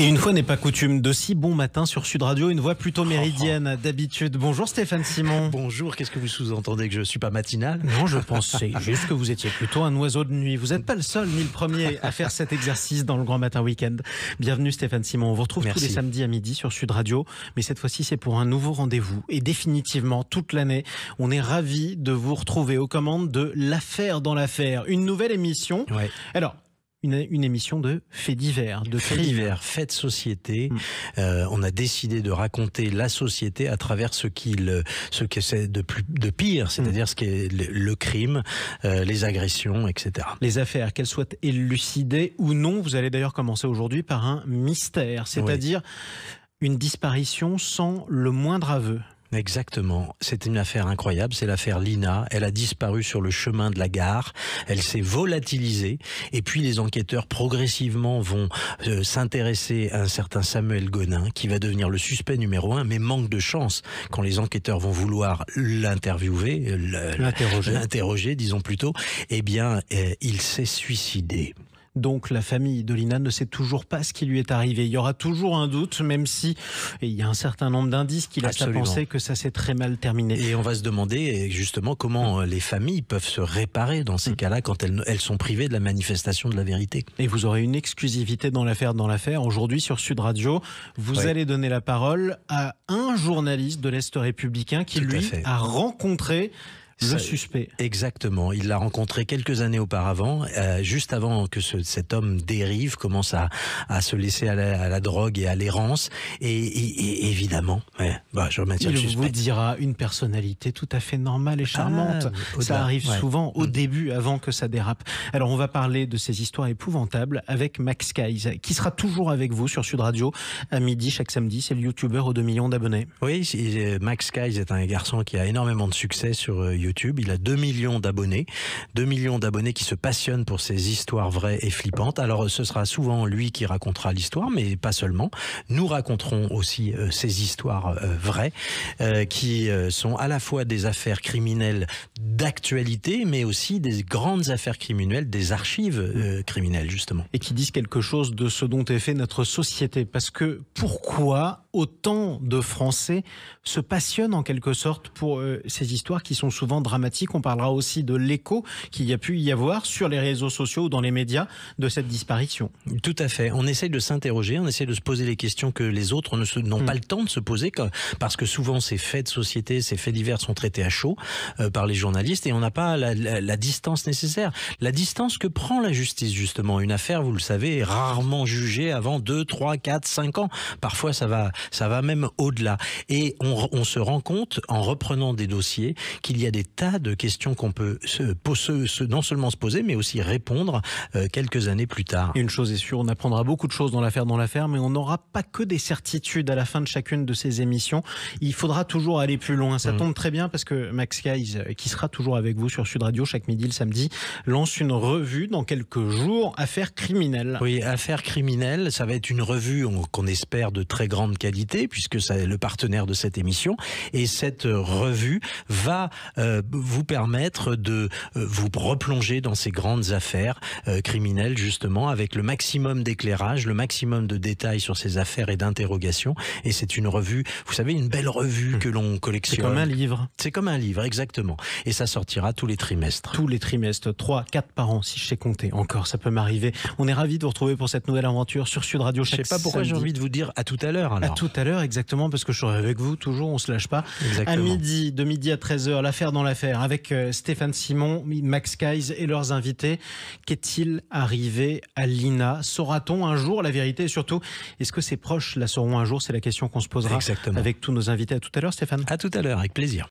Et une fois n'est pas coutume, de si bon matin sur Sud Radio, une voix plutôt méridienne d'habitude. Bonjour Stéphane Simon. Bonjour, qu'est-ce que vous sous-entendez, que je ne suis pas matinal? Non, je pensais juste que vous étiez plutôt un oiseau de nuit. Vous n'êtes pas le seul ni le premier à faire cet exercice dans le Grand Matin Week-end. Bienvenue Stéphane Simon, on vous retrouve tous les samedis à midi sur Sud Radio, mais cette fois-ci c'est pour un nouveau rendez-vous. Et définitivement, toute l'année, on est ravis de vous retrouver aux commandes de L'Affaire dans l'Affaire, une nouvelle émission. Ouais. Alors, une émission de faits divers, de faits divers, faits de société. On a décidé de raconter la société à travers ce que c'est de pire, c'est-à-dire ce qu'est le crime, les agressions, etc. Les affaires, qu'elles soient élucidées ou non, vous allez d'ailleurs commencer aujourd'hui par un mystère, c'est-à-dire une disparition sans le moindre aveu. Exactement. C'est une affaire incroyable. C'est l'affaire Lina. Elle a disparu sur le chemin de la gare. Elle s'est volatilisée. Et puis les enquêteurs progressivement vont s'intéresser à un certain Samuel Gonin qui va devenir le suspect numéro 1. Mais manque de chance, quand les enquêteurs vont vouloir l'interviewer, l'interroger, disons plutôt, eh bien, il s'est suicidé. Donc la famille de Lina ne sait toujours pas ce qui lui est arrivé. Il y aura toujours un doute, même si il y a un certain nombre d'indices qui laissent à penser que ça s'est très mal terminé. Et on va se demander justement comment les familles peuvent se réparer dans ces cas-là quand elles sont privées de la manifestation de la vérité. Et vous aurez une exclusivité dans l'affaire aujourd'hui sur Sud Radio. Vous allez donner la parole à un journaliste de l'Est républicain qui lui a rencontré le suspect. Exactement. Il l'a rencontré quelques années auparavant, juste avant que cet homme dérive, commence à se laisser à la drogue et à l'errance. Et évidemment, je maintiens le suspect. Il vous dira une personnalité tout à fait normale et charmante. Ça arrive souvent au début, avant que ça dérape. Alors, on va parler de ces histoires épouvantables avec Max Skies, qui sera toujours avec vous sur Sud Radio à midi chaque samedi. C'est le youtubeur aux 2 millions d'abonnés. Oui, Max Skies est un garçon qui a énormément de succès sur YouTube. Il a 2 millions d'abonnés. 2 millions d'abonnés qui se passionnent pour ces histoires vraies et flippantes. Alors, ce sera souvent lui qui racontera l'histoire, mais pas seulement. Nous raconterons aussi ces histoires vraies, qui sont à la fois des affaires criminelles d'actualité, mais aussi des grandes affaires criminelles, des archives criminelles, justement. Et qui disent quelque chose de ce dont est fait notre société. Parce que pourquoi autant de Français se passionnent en quelque sorte pour ces histoires qui sont souvent dramatiques? On parlera aussi de l'écho qu'il y a pu y avoir sur les réseaux sociaux ou dans les médias de cette disparition. Tout à fait. On essaye de s'interroger, on essaye de se poser les questions que les autres n'ont pas le temps de se poser, parce que souvent ces faits de société, ces faits divers sont traités à chaud par les journalistes et on n'a pas la distance nécessaire. La distance que prend la justice, justement. Une affaire, vous le savez, est rarement jugée avant 2, 3, 4, 5 ans. Parfois, ça va même au-delà. Et on se rend compte, en reprenant des dossiers, qu'il y a des tas de questions qu'on peut non seulement se poser, mais aussi répondre quelques années plus tard. Une chose est sûre, on apprendra beaucoup de choses dans l'affaire, mais on n'aura pas que des certitudes à la fin de chacune de ces émissions. Il faudra toujours aller plus loin. Ça tombe très bien parce que Max Skies, qui sera toujours avec vous sur Sud Radio chaque midi le samedi, lance une revue dans quelques jours, Affaires criminelles. Oui, Affaires criminelles, ça va être une revue qu'on espère de très grande qualité, puisque c'est le partenaire de cette émission. Et cette revue va vous permettre de vous replonger dans ces grandes affaires criminelles, justement, avec le maximum d'éclairage, le maximum de détails sur ces affaires et d'interrogations. Et c'est une revue, vous savez, une belle revue que l'on collectionne. C'est comme un livre. C'est comme un livre, exactement. Et ça sortira tous les trimestres. Tous les trimestres, 3, 4 par an, si je sais compter. Encore, ça peut m'arriver. On est ravis de vous retrouver pour cette nouvelle aventure sur Sud Radio. Je sais pas pourquoi j'ai envie de vous dire à tout à l'heure. À tout à l'heure, exactement, parce que je serai avec vous toujours, on se lâche pas. Exactement. À midi, de midi à 13h, l'affaire dans l'affaire, avec Stéphane Simon, Max Skies et leurs invités. Qu'est-il arrivé à Lina? Saura-t-on un jour la vérité? Et surtout, est-ce que ses proches la sauront un jour? C'est la question qu'on se posera avec tous nos invités. À tout à l'heure, Stéphane. À tout à l'heure, avec plaisir.